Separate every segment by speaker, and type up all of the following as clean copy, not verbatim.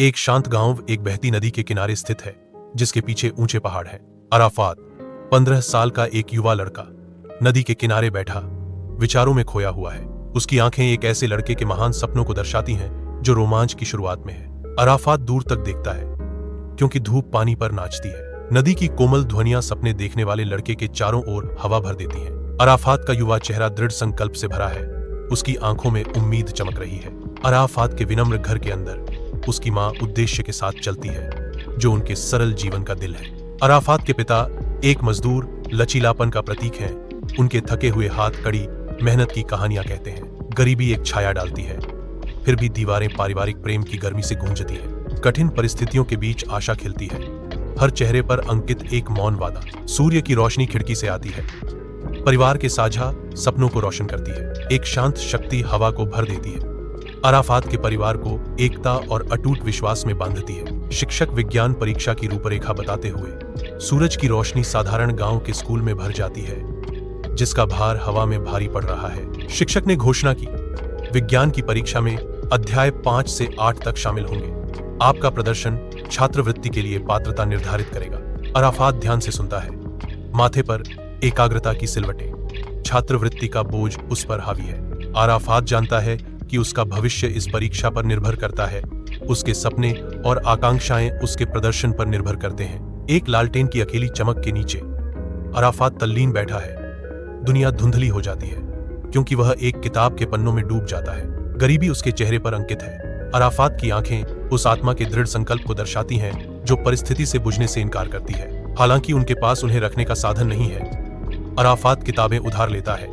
Speaker 1: एक शांत गांव एक बहती नदी के किनारे स्थित है, जिसके पीछे ऊंचे पहाड़ हैं। अराफात 15 साल का एक युवा लड़का नदी के किनारे बैठा विचारों में खोया हुआ है। उसकी आंखें एक ऐसे लड़के के महान सपनों को दर्शाती हैं जो रोमांच की शुरुआत में है। अराफात दूर तक देखता है क्योंकि धूप पानी पर नाचती है। नदी की कोमल ध्वनियां सपने देखने वाले लड़के के चारों ओर हवा भर देती हैं। अराफात का युवा चेहरा दृढ़ संकल्प से भरा है। उसकी आंखों में उम्मीद चमक रही है। अराफात के विनम्र घर के अंदर उसकी मां उद्देश्य के साथ चलती है, जो उनके सरल जीवन का दिल है। अराफात के पिता एक मजदूर लचीलापन का प्रतीक हैं। उनके थके हुए हाथ कड़ी मेहनत की कहानियां कहते हैं। गरीबी एक छाया डालती है, फिर भी दीवारें पारिवारिक प्रेम की गर्मी से गूंजती हैं। कठिन परिस्थितियों के बीच आशा खिलती है। हर चेहरे पर अंकित एक मौन वादा। सूर्य की रोशनी खिड़की से आती है, परिवार के साझा सपनों को रोशन करती है। एक शांत शक्ति हवा को भर देती है। अराफात के परिवार को एकता और अटूट विश्वास में बांधती है। शिक्षक विज्ञान परीक्षा की रूपरेखा बताते हुए सूरज की रोशनी साधारण गांव के स्कूल में भर जाती है, जिसका भार हवा में भारी पड़ रहा है। शिक्षक ने घोषणा की, विज्ञान की परीक्षा में अध्याय 5 से 8 तक शामिल होंगे। आपका प्रदर्शन छात्रवृत्ति के लिए पात्रता निर्धारित करेगा। अराफात ध्यान से सुनता है, माथे पर एकाग्रता की सिलवटें। छात्रवृत्ति का बोझ उस पर हावी है। अराफात जानता है कि उसका भविष्य इस परीक्षा पर निर्भर करता है। उसके सपने और आकांक्षाएं उसके प्रदर्शन पर निर्भर करते हैं। एक लालटेन की अकेली चमक के नीचे अराफात तल्लीन बैठा है। दुनिया धुंधली हो जाती है क्योंकि वह एक किताब के पन्नों में डूब जाता है। गरीबी उसके चेहरे पर अंकित है। अराफात की आंखें उस आत्मा के दृढ़ संकल्प को दर्शाती हैं जो परिस्थिति से बुझने से इनकार करती है। हालांकि उनके पास उन्हें रखने का साधन नहीं है। अराफात किताबें उधार लेता है,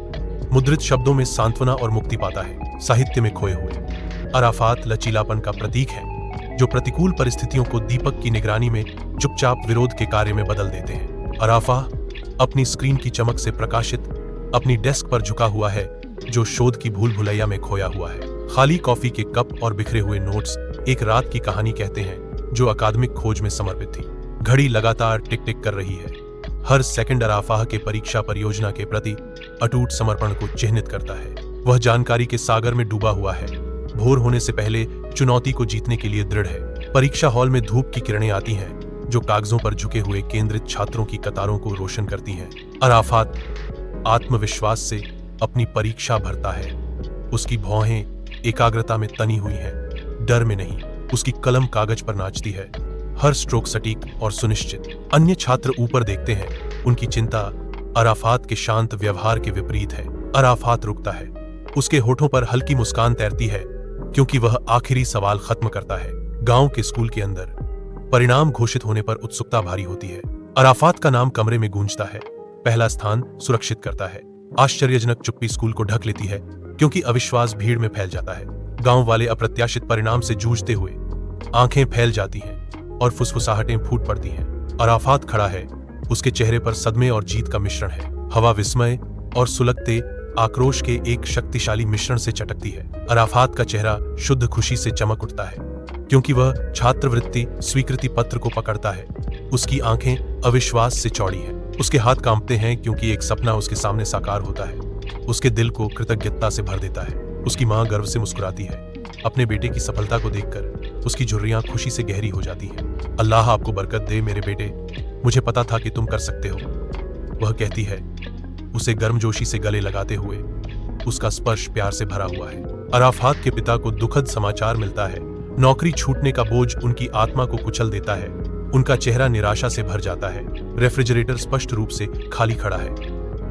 Speaker 1: मुद्रित शब्दों में सांत्वना और मुक्ति पाता है। साहित्य में खोए हुए अराफात लचीलापन का प्रतीक है, जो प्रतिकूल परिस्थितियों को दीपक की निगरानी में चुपचाप विरोध के कार्य में बदल देते हैं। अराफा अपनी स्क्रीन की चमक से प्रकाशित अपनी डेस्क पर झुका हुआ है, जो शोध की भूल भुलैया में खोया हुआ है। खाली कॉफी के कप और बिखरे हुए नोट्स एक रात की कहानी कहते हैं, जो अकादमिक खोज में समर्पित थी। घड़ी लगातार टिक टिक कर रही है। हर सेकंड अराफा के परीक्षा परियोजना के प्रति अटूट समर्पण को चिह्नित करता है। वह जानकारी के सागर में डूबा हुआ है, भोर होने से पहले चुनौती को जीतने के लिए दृढ़ है। परीक्षा हॉल में धूप की किरणें आती हैं, जो कागजों पर झुके हुए केंद्रित छात्रों की कतारों को रोशन करती हैं। अराफात आत्मविश्वास से अपनी परीक्षा भरता है। उसकी भौहें एकाग्रता में तनी हुई हैं, डर में नहीं। उसकी कलम कागज पर नाचती है, हर स्ट्रोक सटीक और सुनिश्चित। अन्य छात्र ऊपर देखते हैं, उनकी चिंता अराफात के शांत व्यवहार के विपरीत है। अराफात रुकता है, उसके होठों पर हल्की मुस्कान तैरती है, क्योंकि वह आखिरी सवाल खत्म करता है। गांव के स्कूल के अंदर परिणाम घोषित होने पर उत्सुकता भारी होती है। अराफात का नाम कमरे में गूंजता है, पहला स्थान सुरक्षित करता है। आश्चर्यजनक चुप्पी स्कूल को ढक लेती है, क्योंकि अविश्वास भीड़ में फैल जाता है। गांव वाले अप्रत्याशित परिणाम से जूझते हुए आंखें फैल जाती हैं और फुसफुसाहटें फूट पड़ती हैं। अराफात खड़ा है, उसके चेहरे पर सदमे और जीत का मिश्रण है। हवा विस्मय और सुलगते आक्रोश के एक शक्तिशाली मिश्रण से चटकती है। अराफात का चेहरा शुद्ध खुशी से चमक उठता है, क्योंकि वह छात्रवृत्ति स्वीकृति पत्र को पकड़ता है। उसकी आंखें अविश्वास से चौड़ी हैं। उसके हाथ कांपते हैं, क्योंकि एक सपना उसके सामने साकार होता है। उसके दिल को कृतज्ञता से भर देता है। उसकी मां गर्व से मुस्कुराती है। अपने बेटे की सफलता को देखकर उसकी झुर्रियां खुशी से गहरी हो जाती हैं। अल्लाह आपको बरकत दे मेरे बेटे, मुझे पता था कि तुम कर सकते हो, वह कहती है, उसे गर्मजोशी से गले लगाते हुए। उसका स्पर्श प्यार से भरा हुआ है। अराफात के पिता को दुखद समाचार मिलता है। नौकरी छूटने का बोझ उनकी आत्मा को कुचल देता है। उनका चेहरा निराशा से भर जाता है। रेफ्रिजरेटर स्पष्ट रूप से खाली खड़ा है।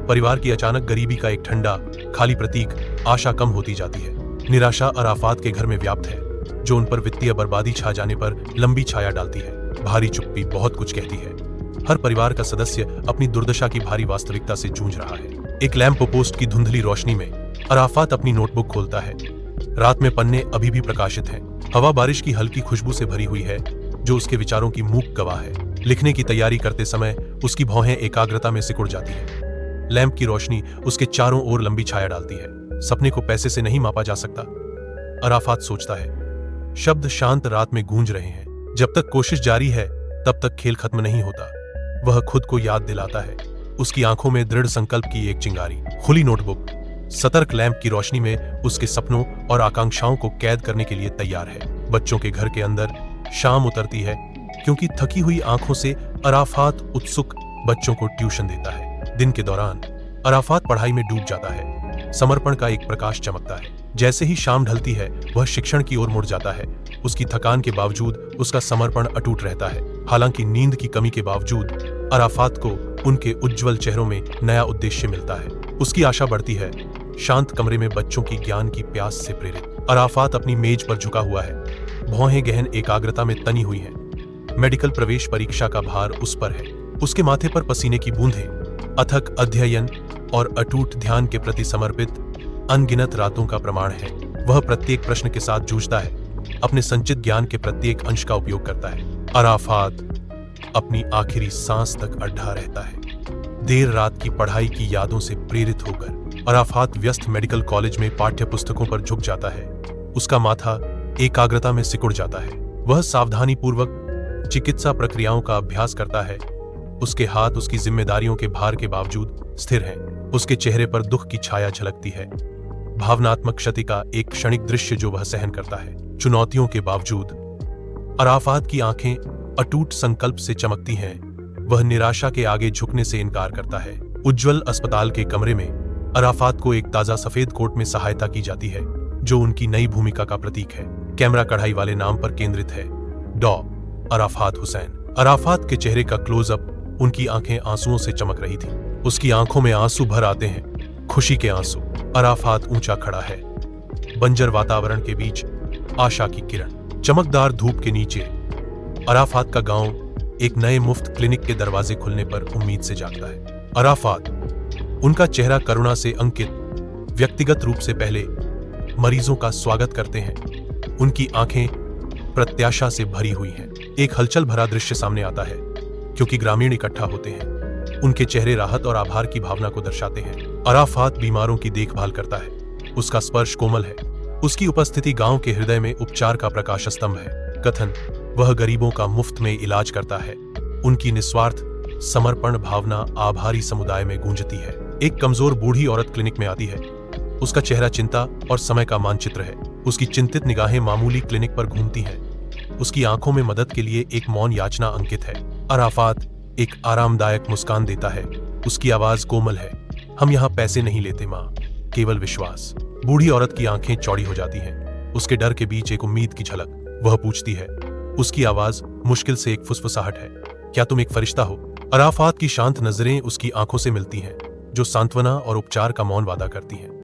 Speaker 1: परिवार की अचानक गरीबी का एक ठंडा खाली प्रतीक आशा कम होती जाती है। निराशा अराफात के घर में व्याप्त है, जो उन पर वित्तीय बर्बादी छा जाने पर लंबी छाया डालती है। भारी चुप्पी बहुत कुछ कहती है। हर परिवार का सदस्य अपनी दुर्दशा की भारी वास्तविकता से जूझ रहा है। एक लैंप पोस्ट की धुंधली रोशनी में अराफात अपनी नोटबुक खोलता है। रात में पन्ने अभी भी प्रकाशित हैं। हवा बारिश की हल्की खुशबू से भरी हुई है, जो उसके विचारों की मूक गवाह है। लिखने की तैयारी करते समय उसकी भौहें एकाग्रता में सिकुड़ जाती है। लैंप की रोशनी उसके चारों ओर लंबी छाया डालती है। सपने को पैसे से नहीं मापा जा सकता, अराफात सोचता है। शब्द शांत रात में गूंज रहे हैं। जब तक कोशिश जारी है, तब तक खेल खत्म नहीं होता, वह खुद को याद दिलाता है। उसकी आंखों में दृढ़ संकल्प की एक चिंगारी। खुली नोटबुक सतर्क लैंप की रोशनी में उसके सपनों और आकांक्षाओं को कैद करने के लिए तैयार है। बच्चों के घर के अंदर शाम उतरती है क्योंकि थकी हुई आंखों से अराफात उत्सुक बच्चों को ट्यूशन देता है। दिन के दौरान अराफात पढ़ाई में डूब जाता है। समर्पण का एक प्रकाश चमकता है। जैसे ही शाम ढलती है वह शिक्षण की ओर मुड़ जाता है। उसकी थकान के बावजूद उसका समर्पण अटूट रहता है। हालांकि नींद की कमी के बावजूद अराफात को उनके उज्जवल चेहरों में नया उद्देश्य मिलता है। उसकी आशा बढ़ती है। शांत कमरे में बच्चों की ज्ञान की प्यास से प्रेरित अराफात अपनी मेज पर झुका हुआ है। भौहें गहन एकाग्रता में तनी हुई हैं। मेडिकल प्रवेश परीक्षा का भार उस पर है। उसके माथे पर पसीने की बूंदें अथक अध्ययन और अटूट ध्यान के प्रति समर्पित अनगिनत रातों का प्रमाण है। वह प्रत्येक प्रश्न के साथ जूझता है, अपने संचित ज्ञान के प्रत्येक अंश का उपयोग करता है। अराफात अपनी आखिरी सांस तक अड्डा रहता है। देर रात की पढ़ाई की यादों से प्रेरित होकर अराफात व्यस्त मेडिकल कॉलेज में पाठ्य पुस्तकों पर झुक जाता है। उसका माथा एकाग्रता में सिकुड़ जाता है। वह सावधानी पूर्वक चिकित्सा प्रक्रियाओं का अभ्यास करता है। उसके हाथ उसकी जिम्मेदारियों के भार के बावजूद स्थिर हैं। उसके चेहरे पर दुख की छाया झलकती है, भावनात्मक क्षति का एक क्षणिक दृश्य जो वह सहन करता है। चुनौतियों के बावजूद अराफात की आंखें अटूट संकल्प से चमकती हैं। वह निराशा के आगे झुकने से इनकार करता है। उज्जवल अस्पताल के कमरे में अराफात को एक ताजा सफेद कोट में सहायता की जाती है, जो उनकी नई भूमिका का प्रतीक है। कैमरा कढ़ाई वाले नाम पर केंद्रित है, डॉ अराफात हुसैन। अराफात के चेहरे का क्लोजअप, उनकी आंखें आंसुओं से चमक रही थी। उसकी आंखों में आंसू भर आते हैं, खुशी के आंसू। अराफात ऊंचा खड़ा है, बंजर वातावरण के बीच आशा की किरण। चमकदार धूप के नीचे अराफात का गांव एक नए मुफ्त क्लिनिक के दरवाजे खुलने पर उम्मीद से जागता है। अराफात, उनका चेहरा करुणा से अंकित, व्यक्तिगत रूप से पहले मरीजों का स्वागत करते हैं। उनकी आंखें प्रत्याशा से भरी हुई हैं। एक हलचल भरा दृश्य सामने आता है क्योंकि ग्रामीण इकट्ठा होते हैं। उनके चेहरे राहत और आभार की भावना को दर्शाते हैं। अराफात बीमारों की देखभाल करता है। उसका स्पर्श कोमल है। उसकी उपस्थिति गांव के हृदय में उपचार का प्रकाश स्तंभ है। कथन, वह गरीबों का मुफ्त में इलाज करता है। उनकी निस्वार्थ समर्पण भावना आभारी समुदाय में गूंजती है। एक कमजोर बूढ़ी औरत क्लिनिक में आती है। उसका चेहरा चिंता और समय का मानचित्र है। उसकी चिंतित निगाहें मामूली क्लिनिक पर घूमती हैं। उसकी आंखों में मदद के लिए एक मौन याचना अंकित है। अराफात एक आरामदायक मुस्कान देता है। उसकी आवाज कोमल है, हम यहाँ पैसे नहीं लेते माँ, केवल विश्वास। बूढ़ी औरत की आंखें चौड़ी हो जाती हैं। उसके डर के बीच एक उम्मीद की झलक। वह पूछती है, उसकी आवाज मुश्किल से एक फुसफुसाहट है, क्या तुम एक फरिश्ता हो? अराफात की शांत नजरें उसकी आंखों से मिलती हैं, जो सांत्वना और उपचार का मौन वादा करती हैं।